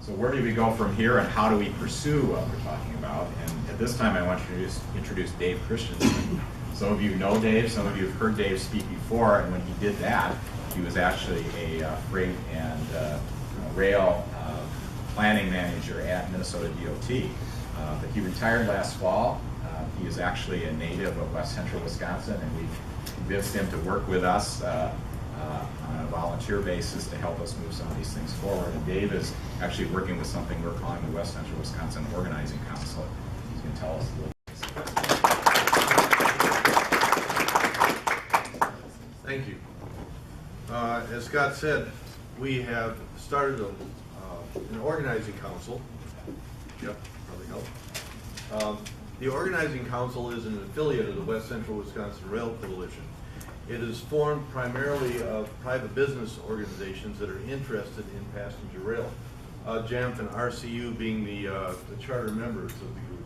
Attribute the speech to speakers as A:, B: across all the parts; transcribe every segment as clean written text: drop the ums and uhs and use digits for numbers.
A: So where do we go from here, and how do we pursue what we're talking about? And at this time, I want to introduce Dave Christensen. Some of you know Dave, some of you have heard Dave speak before, and when he did that, he was actually a freight and rail planning manager at Minnesota DOT. But he retired last fall. He is actually a native of West Central Wisconsin, and we've convinced him to work with us on a volunteer basis to help us move some of these things forward. And Dave is actually working with something we're calling the West Central Wisconsin Organizing Council. He's going to tell us a little bit.
B: Thank you. As Scott said, we have started an organizing council. Yep, probably help. The organizing council is an affiliate of the West Central Wisconsin Rail Coalition. It is formed primarily of private business organizations that are interested in passenger rail. JAMF and RCU being the charter members of the group.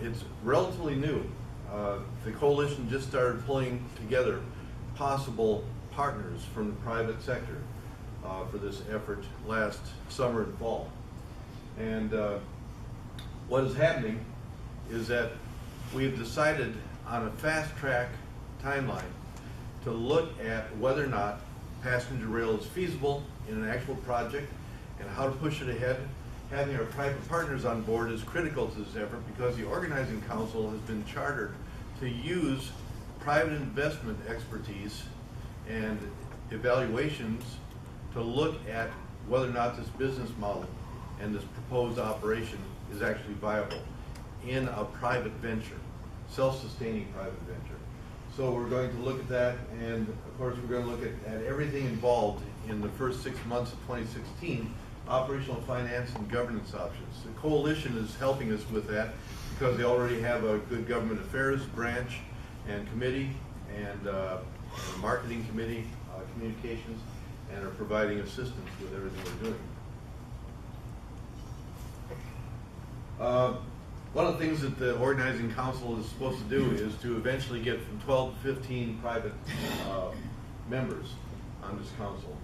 B: It's relatively new. The coalition just started pulling together possible partners from the private sector for this effort last summer and fall. And what is happening is that we've decided on a fast track timeline to look at whether or not passenger rail is feasible in an actual project and how to push it ahead. Having our private partners on board is critical to this effort because the organizing council has been chartered to use private investment expertise and evaluations to look at whether or not this business model and this proposed operation is actually viable in a private venture, self-sustaining private venture. So we're going to look at that, and of course we're going to look at everything involved in the first 6 months of 2016, operational finance and governance options. The coalition is helping us with that because they already have a good government affairs branch and committee and a marketing committee, communications, and are providing assistance with everything we're doing. One of the things that the organizing council is supposed to do is to eventually get from 12 to 15 private members on this council,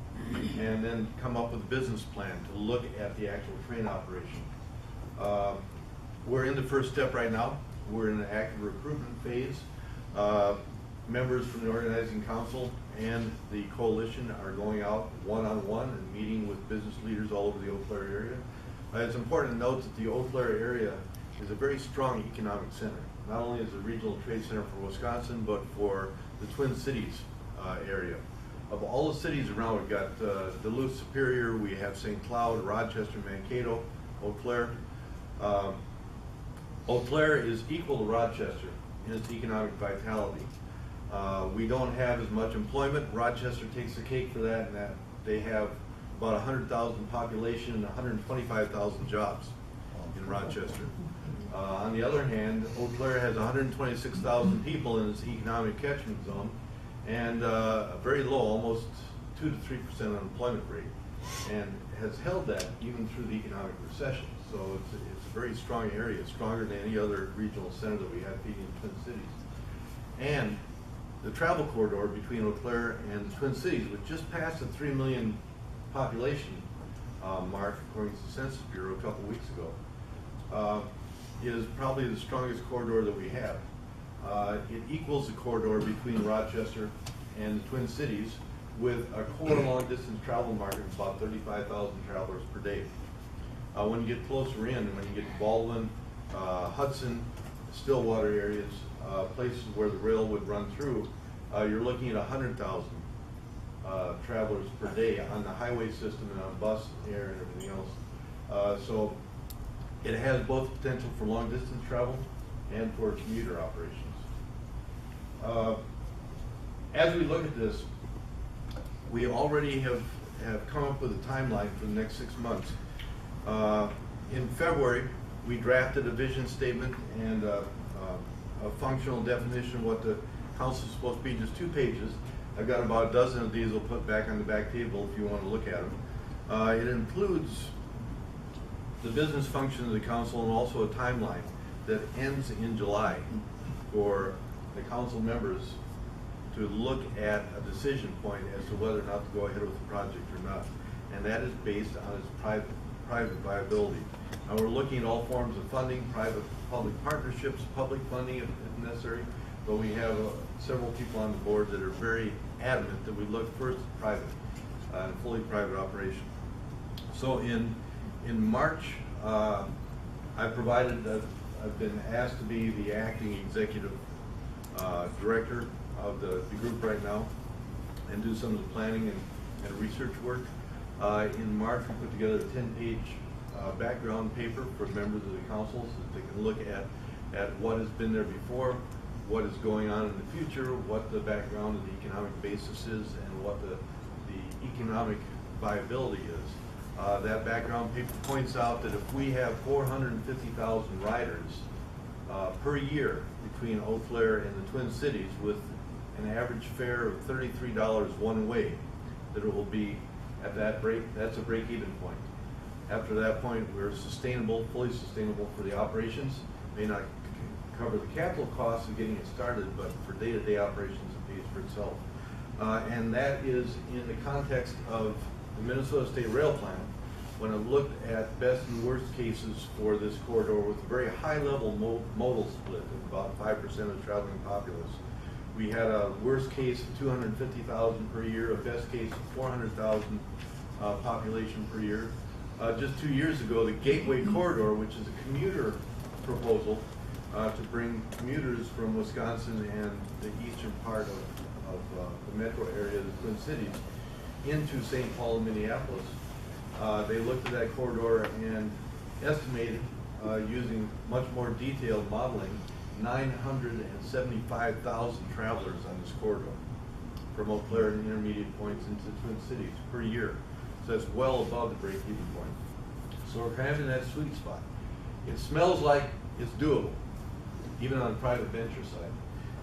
B: and then come up with a business plan to look at the actual train operation. We're in the first step right now. We're in an active recruitment phase. Members from the organizing council and the coalition are going out one-on-one and meeting with business leaders all over the Eau Claire area. It's important to note that the Eau Claire area is a very strong economic center. Not only is it a regional trade center for Wisconsin, but for the Twin Cities area. Of all the cities around, we've got Duluth, Superior, we have St. Cloud, Rochester, Mankato, Eau Claire. Eau Claire is equal to Rochester in its economic vitality. We don't have as much employment. Rochester takes the cake for that, and that they have about 100,000 population and 125,000 jobs in Rochester. On the other hand, Eau Claire has 126,000 people in its economic catchment zone, and a very low, almost 2 to 3% unemployment rate, and has held that even through the economic recession. So it's a very strong area, stronger than any other regional center that we have feeding the Twin Cities. And the travel corridor between Eau Claire and the Twin Cities, which just passed the 3 million population mark, according to the Census Bureau a couple weeks ago, is probably the strongest corridor that we have. It equals the corridor between Rochester and the Twin Cities with a core long-distance travel market of about 35,000 travelers per day. When you get closer in, when you get to Baldwin, Hudson, Stillwater areas, places where the rail would run through, you're looking at 100,000 travelers per day on the highway system and on bus, air, and everything else. So it has both potential for long distance travel and for commuter operations. As we look at this, we already have come up with a timeline for the next 6 months. In February, we drafted a vision statement and a functional definition of what the council is supposed to be, just 2 pages. I've got about a dozen of these I'll put back on the back table if you want to look at them. It includes the business function of the council and also a timeline that ends in July for the council members to look at a decision point as to whether or not to go ahead with the project or not. And that is based on its private viability. We're looking at all forms of funding, private-public partnerships, public funding if necessary, but we have several people on the board that are very adamant that we look first at private, fully private operation. So in March, I've been asked to be the acting executive director of the group right now and do some of the planning and research work. In March, we put together a 10-page background paper for members of the council so that they can look at what has been there before, what is going on in the future, what the background of the economic basis is, and what the economic viability is. That background paper points out that if we have 450,000 riders per year between Eau Claire and the Twin Cities with an average fare of $33 one way, that it will be at that's a break-even point. After that point, we're sustainable, fully sustainable for the operations. May not cover the capital costs of getting it started, but for day-to-day operations, it pays for itself. And that is in the context of the Minnesota State Rail Plan, when I looked at best and worst cases for this corridor with a very high-level modal split of about 5% of the traveling populace. We had a worst case of 250,000 per year, a best case of 400,000 population per year. Just 2 years ago, the Gateway Corridor, which is a commuter proposal to bring commuters from Wisconsin and the eastern part of the metro area, the Twin Cities, into St. Paul and Minneapolis. They looked at that corridor and estimated, using much more detailed modeling, 975,000 travelers on this corridor from Eau Claire and intermediate points into the Twin Cities per year. So that's well above the break-even point. So we're kind of in that sweet spot. It smells like it's doable, even on the private venture side.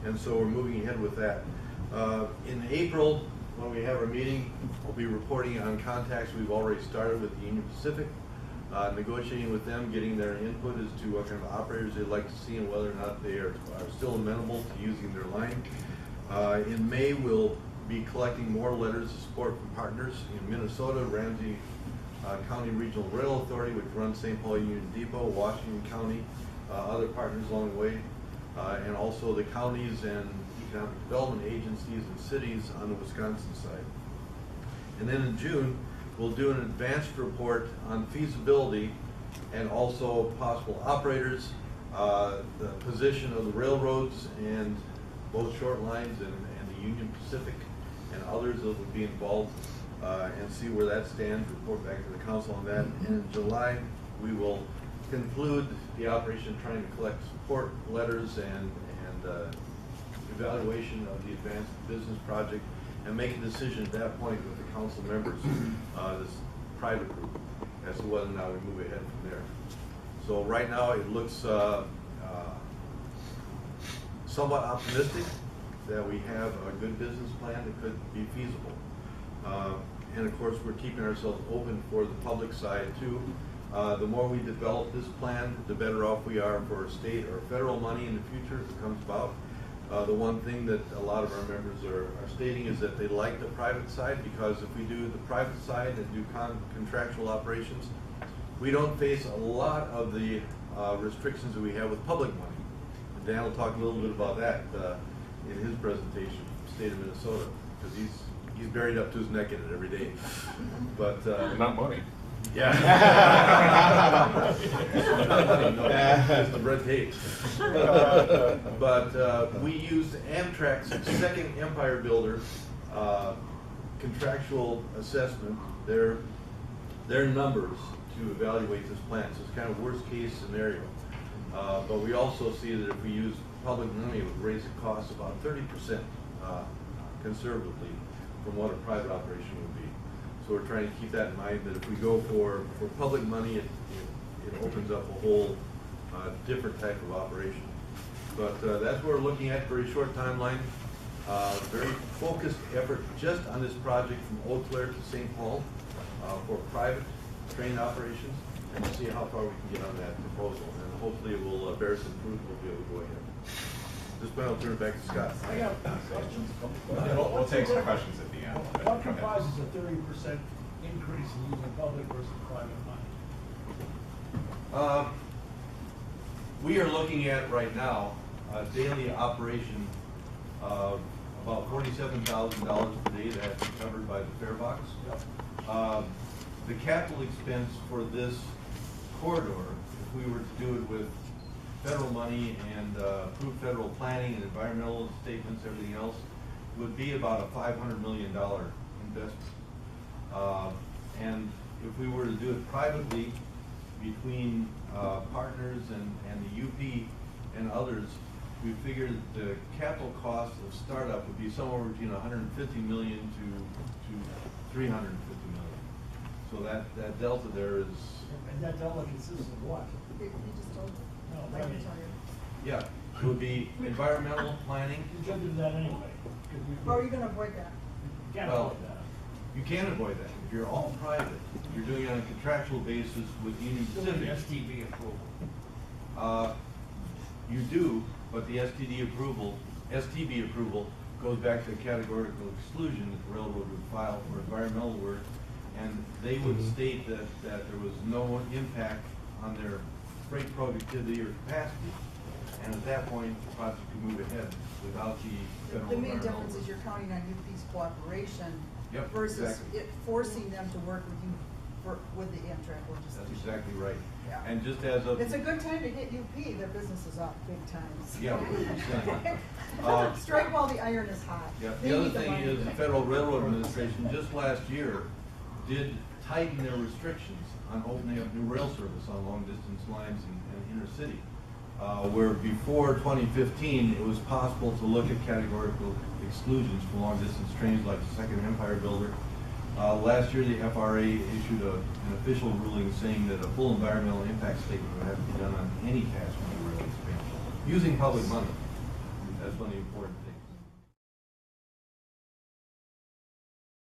B: And so we're moving ahead with that. In April, when we have our meeting, we'll be reporting on contacts we've already started with the Union Pacific, negotiating with them, getting their input as to what kind of operators they'd like to see and whether or not they are still amenable to using their line. In May, we'll be collecting more letters of support from partners in Minnesota, Ramsey County Regional Rail Authority, which runs St. Paul Union Depot, Washington County, other partners along the way, and also the counties and economic development agencies and cities on the Wisconsin side. And then in June, we'll do an advanced report on feasibility and also possible operators, the position of the railroads and both short lines and the Union Pacific and others that would be involved, and see where that stands, report back to the council on that. And in July, we will conclude the operation trying to collect support letters and evaluation of the advanced business project and make a decision at that point with the council members, this private group, as to whether or not we move ahead from there. So right now it looks somewhat optimistic that we have a good business plan that could be feasible. And of course, we're keeping ourselves open for the public side too. The more we develop this plan, the better off we are for state or federal money in the future if it comes about. The one thing that a lot of our members are stating is that they like the private side, because if we do the private side and do contractual operations, we don't face a lot of the restrictions that we have with public money. And Dan will talk a little bit about that in his presentation from the state of Minnesota, because he's buried up to his neck in it every day. But
C: not money.
B: Yeah. It's the red tape. But we used Amtrak's second Empire Builder contractual assessment, their numbers to evaluate this plan. So it's kind of worst case scenario. But we also see that if we use public money, it would raise the cost about 30% conservatively from what a private operation would be. So we're trying to keep that in mind, that if we go for public money, it opens up a whole different type of operation. But that's what we're looking at, very short timeline, very focused effort just on this project from Eau Claire to St. Paul for private train operations, and we'll see how far we can get on that proposal. And hopefully it will bear some fruit, we'll be able to go ahead. At this point, I'll turn it back to Scott.
D: I got questions.
A: We'll take some questions at the end.
D: What comprises a 30% increase in using public versus private money?
B: We are looking at right now a daily operation of about $47,000 per day that's covered by the fare box. The capital expense for this corridor, if we were to do it with federal money and approved federal planning and environmental statements, everything else, would be about a $500 million investment. And if we were to do it privately between partners and the UP and others, we figured the capital cost of startup would be somewhere between 150 million to 350 million. So that delta there is.
C: And that delta consists of what?
D: You just told me.
C: No,
D: I
C: I
D: can
C: mean,
D: tell you.
B: Yeah, it would be environmental planning.
C: you should do that anyway.
D: Or are you gonna avoid that?
C: You can't
B: Well,
C: avoid that.
B: You can avoid that. If you're all private, you're doing it on a contractual basis with Union
C: Still need
B: Pacific.
C: STB approval.
B: You do, but the STB approval goes back to a categorical exclusion that the railroad would file for environmental work, and they would state that there was no impact on their freight productivity or capacity, and at that point, the project could move ahead without the federal
D: The main
B: environmental
D: difference is
B: work.
D: you're counting on UP's cooperation
B: Yep,
D: versus
B: exactly.
D: it forcing them to work with you with the Amtrak
B: That's
D: logistics.
B: exactly right.
D: Yeah.
B: And just as of.
D: It's a good time to hit UP, their business is up big time.
B: Yeah, 100%.
D: Strike while the iron is hot.
B: Yeah,
D: They
B: the other
D: need
B: thing
D: money.
B: is the Federal Railroad Administration just last year did tighten their restrictions on opening up new rail service on long distance lines and intercity. Where before 2015, it was possible to look at categorical exclusions for long distance trains like the Second Empire Builder. Last year, the FRA issued an official ruling saying that a full environmental impact statement would have to be done on any passenger rail expansion, using public money. That's one of the important